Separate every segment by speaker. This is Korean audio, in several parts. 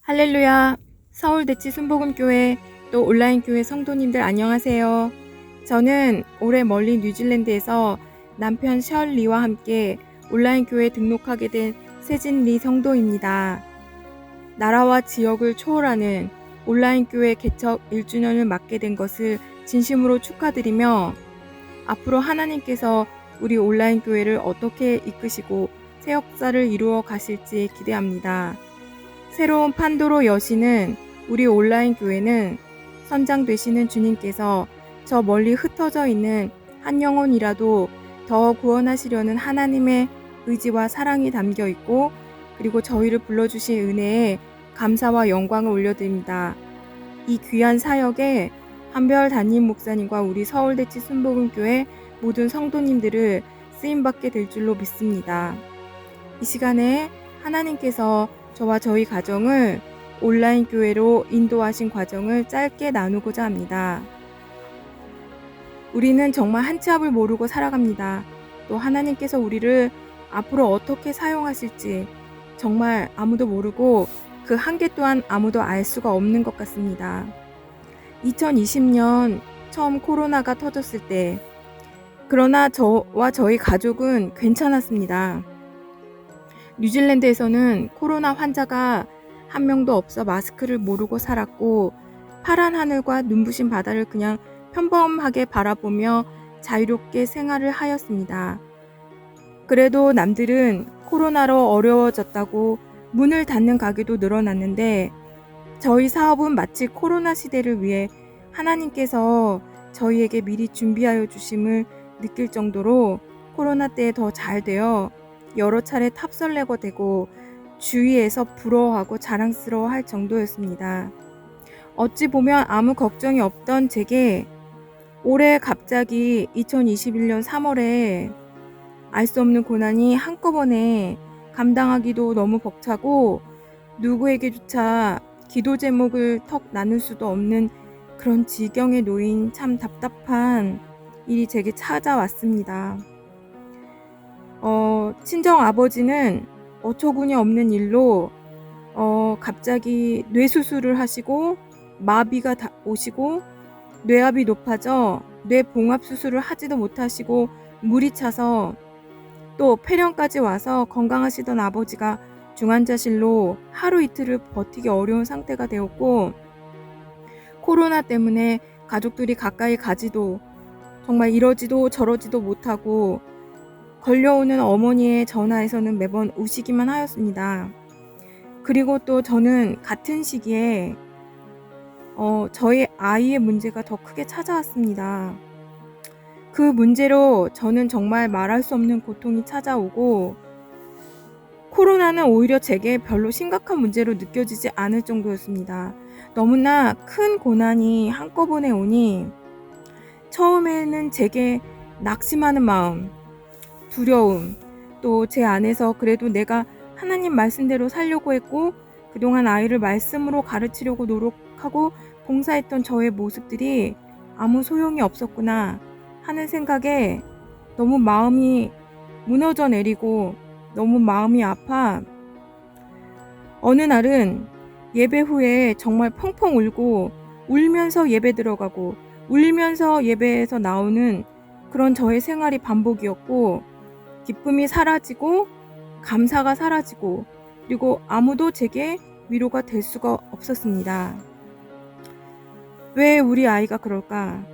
Speaker 1: 할렐루야! 서울대치 순복음교회 또 온라인교회 성도님들 안녕하세요. 저는 올해 멀리 뉴질랜드에서 남편 셜리와 함께 온라인교회에 등록하게 된 세진리 성도입니다. 나라와 지역을 초월하는 온라인교회 개척 1주년을 맞게 된 것을 진심으로 축하드리며 앞으로 하나님께서 우리 온라인교회를 어떻게 이끄시고 새 역사를 이루어 가실지 기대합니다. 새로운 판도로 여시는 우리 온라인 교회는 선장 되시는 주님께서 저 멀리 흩어져 있는 한 영혼이라도 더 구원하시려는 하나님의 의지와 사랑이 담겨 있고, 그리고 저희를 불러주신 은혜에 감사와 영광을 올려드립니다. 이 귀한 사역에 한별 담임 목사님과 우리 서울대치 순복음교회 모든 성도님들을 쓰임받게 될 줄로 믿습니다. 이 시간에 하나님께서 저와 저희 가정을 온라인 교회로 인도하신 과정을 짧게 나누고자 합니다. 우리는 정말 한 치 앞을 모르고 살아갑니다. 또 하나님께서 우리를 앞으로 어떻게 사용하실지 정말 아무도 모르고 그 한계 또한 아무도 알 수가 없는 것 같습니다. 2020년 처음 코로나가 터졌을 때, 그러나 저와 저희 가족은 괜찮았습니다. 뉴질랜드에서는 코로나 환자가 한 명도 없어 마스크를 모르고 살았고, 파란 하늘과 눈부신 바다를 그냥 평범하게 바라보며 자유롭게 생활을 하였습니다. 그래도 남들은 코로나로 어려워졌다고 문을 닫는 가게도 늘어났는데, 저희 사업은 마치 코로나 시대를 위해 하나님께서 저희에게 미리 준비하여 주심을 느낄 정도로 코로나 때에 더 잘 되어 여러 차례 탑설레고 되고 주위에서 부러워하고 자랑스러워할 정도였습니다. 어찌 보면 아무 걱정이 없던 제게 올해 갑자기 2021년 3월에 알 수 없는 고난이 한꺼번에 감당하기도 너무 벅차고, 누구에게조차 기도 제목을 턱 나눌 수도 없는 그런 지경에 놓인 참 답답한 일이 제게 찾아왔습니다. 친정 아버지는 어처구니 없는 일로 갑자기 뇌수술을 하시고 마비가 오시고 뇌압이 높아져 뇌봉합 수술을 하지도 못하시고 물이 차서 또 폐렴까지 와서 건강하시던 아버지가 중환자실로 하루 이틀을 버티기 어려운 상태가 되었고, 코로나 때문에 가족들이 가까이 가지도 정말 이러지도 저러지도 못하고 걸려오는 어머니의 전화에서는 매번 우시기만 하였습니다. 그리고 또 저는 같은 시기에 저희 아이의 문제가 더 크게 찾아왔습니다. 그 문제로 저는 정말 말할 수 없는 고통이 찾아오고, 코로나는 오히려 제게 별로 심각한 문제로 느껴지지 않을 정도였습니다. 너무나 큰 고난이 한꺼번에 오니 처음에는 제게 낙심하는 마음, 두려움, 또 제 안에서 그래도 내가 하나님 말씀대로 살려고 했고 그동안 아이를 말씀으로 가르치려고 노력하고 봉사했던 저의 모습들이 아무 소용이 없었구나 하는 생각에 너무 마음이 무너져 내리고 너무 마음이 아파, 어느 날은 예배 후에 정말 펑펑 울고 울면서 예배 들어가고 울면서 예배에서 나오는 그런 저의 생활이 반복이었고, 기쁨이 사라지고 감사가 사라지고 그리고 아무도 제게 위로가 될 수가 없었습니다. 왜 우리 아이가 그럴까?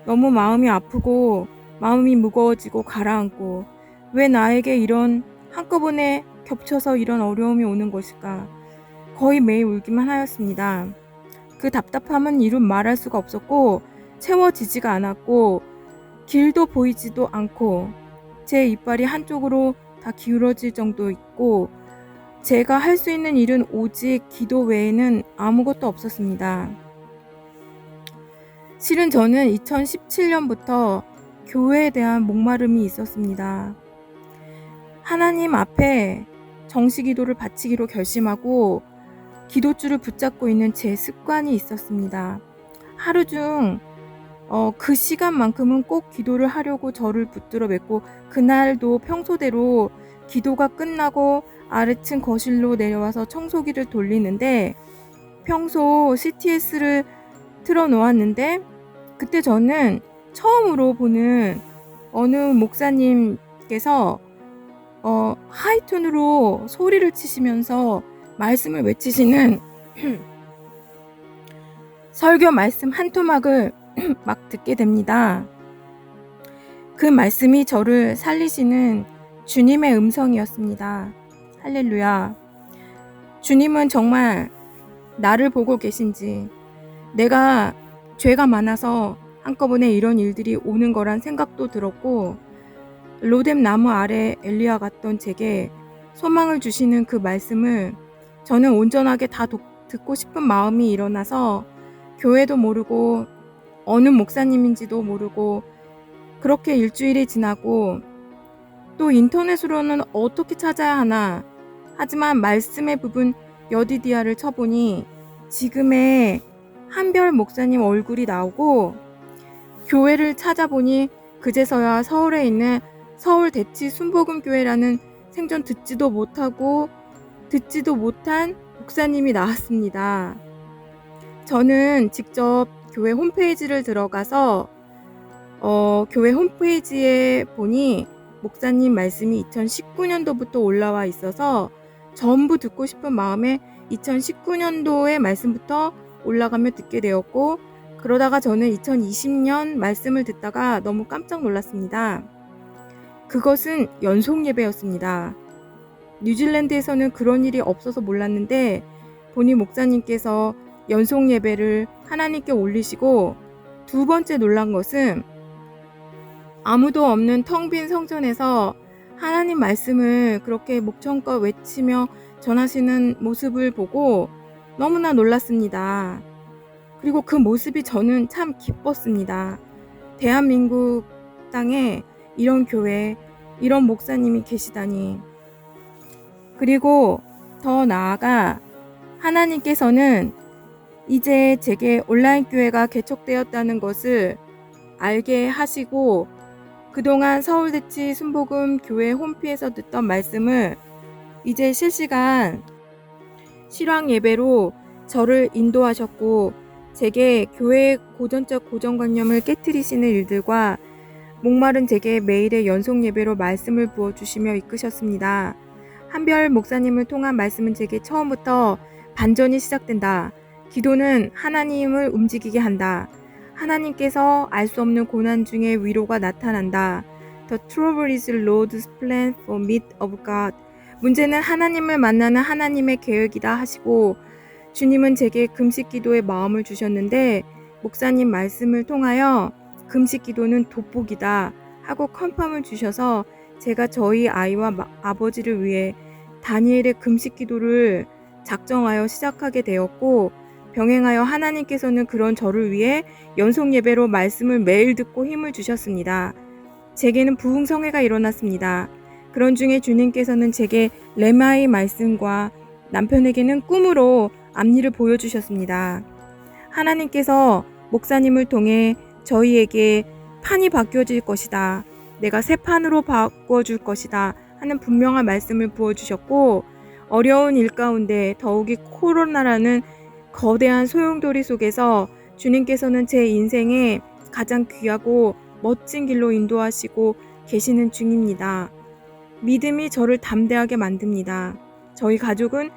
Speaker 1: 너무 마음이 아프고 마음이 무거워지고 가라앉고 왜 나에게 이런 한꺼번에 겹쳐서 이런 어려움이 오는 것일까? 거의 매일 울기만 하였습니다. 그 답답함은 이루 말할 수가 없었고 채워지지가 않았고 길도 보이지도 않고 제 이빨이 한쪽으로 다 기울어질 정도 있고, 제가 할 수 있는 일은 오직 기도 외에는 아무것도 없었습니다. 실은 저는 2017년부터 교회에 대한 목마름이 있었습니다. 하나님 앞에 정시 기도를 바치기로 결심하고 기도줄을 붙잡고 있는 제 습관이 있었습니다. 하루 중 그 시간만큼은 꼭 기도를 하려고 저를 붙들어 맺고, 그날도 평소대로 기도가 끝나고 아래층 거실로 내려와서 청소기를 돌리는데 평소 CTS를 틀어놓았는데 그때 저는 처음으로 보는 어느 목사님께서 하이톤으로 소리를 치시면서 말씀을 외치시는 설교 말씀 한 토막을 막 듣게 됩니다. 그 말씀이 저를 살리시는 주님의 음성이었습니다. 할렐루야. 주님은 정말 나를 보고 계신지, 내가 죄가 많아서 한꺼번에 이런 일들이 오는 거란 생각도 들었고, 로뎀 나무 아래 엘리야 같던 제게 소망을 주시는 그 말씀을 저는 온전하게 다 듣고 싶은 마음이 일어나서 교회도 모르고 어느 목사님인지도 모르고 그렇게 일주일이 지나고 또 인터넷으로는 어떻게 찾아야 하나 하지만 말씀의 부분 여디디아를 쳐보니 지금의 한별 목사님 얼굴이 나오고 교회를 찾아보니 그제서야 서울에 있는 서울 대치 순복음교회라는 생전 듣지도 못한 목사님이 나왔습니다. 저는 직접 교회 홈페이지를 들어가서 교회 홈페이지에 보니 목사님 말씀이 2019년도부터 올라와 있어서 전부 듣고 싶은 마음에 2019년도의 말씀부터 올라가며 듣게 되었고, 그러다가 저는 2020년 말씀을 듣다가 너무 깜짝 놀랐습니다. 그것은 연속 예배였습니다. 뉴질랜드에서는 그런 일이 없어서 몰랐는데 보니 목사님께서 연속 예배를 하나님께 올리시고, 두 번째 놀란 것은 아무도 없는 텅 빈 성전에서 하나님 말씀을 그렇게 목청껏 외치며 전하시는 모습을 보고 너무나 놀랐습니다. 그리고 그 모습이 저는 참 기뻤습니다. 대한민국 땅에 이런 교회, 이런 목사님이 계시다니. 그리고 더 나아가 하나님께서는 이제 제게 온라인 교회가 개척되었다는 것을 알게 하시고, 그동안 서울대치 순복음 교회 홈피에서 듣던 말씀을 이제 실시간 실황 예배로 저를 인도하셨고, 제게 교회의 고전적 고정관념을 깨트리시는 일들과 목마른 제게 매일의 연속 예배로 말씀을 부어주시며 이끄셨습니다. 한별 목사님을 통한 말씀은 제게 처음부터 반전이 시작된다. 기도는 하나님을 움직이게 한다. 하나님께서 알 수 없는 고난 중에 위로가 나타난다. The trouble is Lord's plan for meet of God. 문제는 하나님을 만나는 하나님의 계획이다 하시고, 주님은 제게 금식 기도의 마음을 주셨는데 목사님 말씀을 통하여 금식 기도는 돋보기다 하고 컨펌을 주셔서 제가 저희 아이와 아버지를 위해 다니엘의 금식 기도를 작정하여 시작하게 되었고, 병행하여 하나님께서는 그런 저를 위해 연속 예배로 말씀을 매일 듣고 힘을 주셨습니다. 제게는 부흥성회가 일어났습니다. 그런 중에 주님께서는 제게 레마의 말씀과 남편에게는 꿈으로 앞니를 보여주셨습니다. 하나님께서 목사님을 통해 저희에게 판이 바뀌어질 것이다. 내가 새 판으로 바꿔줄 것이다 하는 분명한 말씀을 부어주셨고, 어려운 일 가운데 더욱이 코로나라는 거대한 소용돌이 속에서 주님께서는 제 인생에 가장 귀하고 멋진 길로 인도하시고 계시는 중입니다. 믿음이 저를 담대하게 만듭니다. 저희 가족은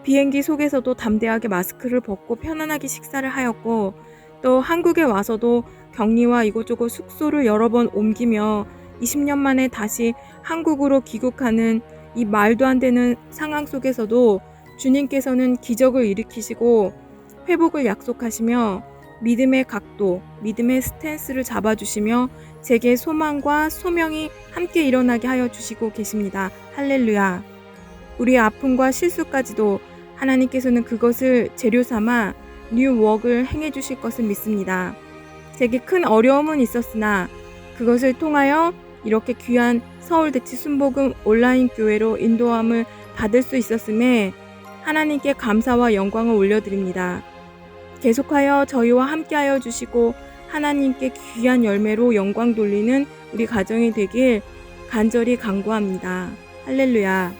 Speaker 1: 비행기 속에서도 담대하게 마스크를 벗고 편안하게 식사를 하였고, 또 한국에 와서도 격리와 이곳저곳 숙소를 여러 번 옮기며 20년 만에 다시 한국으로 귀국하는 이 말도 안 되는 상황 속에서도 주님께서는 기적을 일으키시고 회복을 약속하시며 믿음의 각도, 믿음의 스탠스를 잡아주시며 제게 소망과 소명이 함께 일어나게 하여 주시고 계십니다. 할렐루야. 우리의 아픔과 실수까지도 하나님께서는 그것을 재료 삼아 뉴 웍을 행해 주실 것을 믿습니다. 제게 큰 어려움은 있었으나 그것을 통하여 이렇게 귀한 서울대치 순복음 온라인 교회로 인도함을 받을 수 있었음에 하나님께 감사와 영광을 올려드립니다. 계속하여 저희와 함께하여 주시고 하나님께 귀한 열매로 영광 돌리는 우리 가정이 되길 간절히 간구합니다. 할렐루야.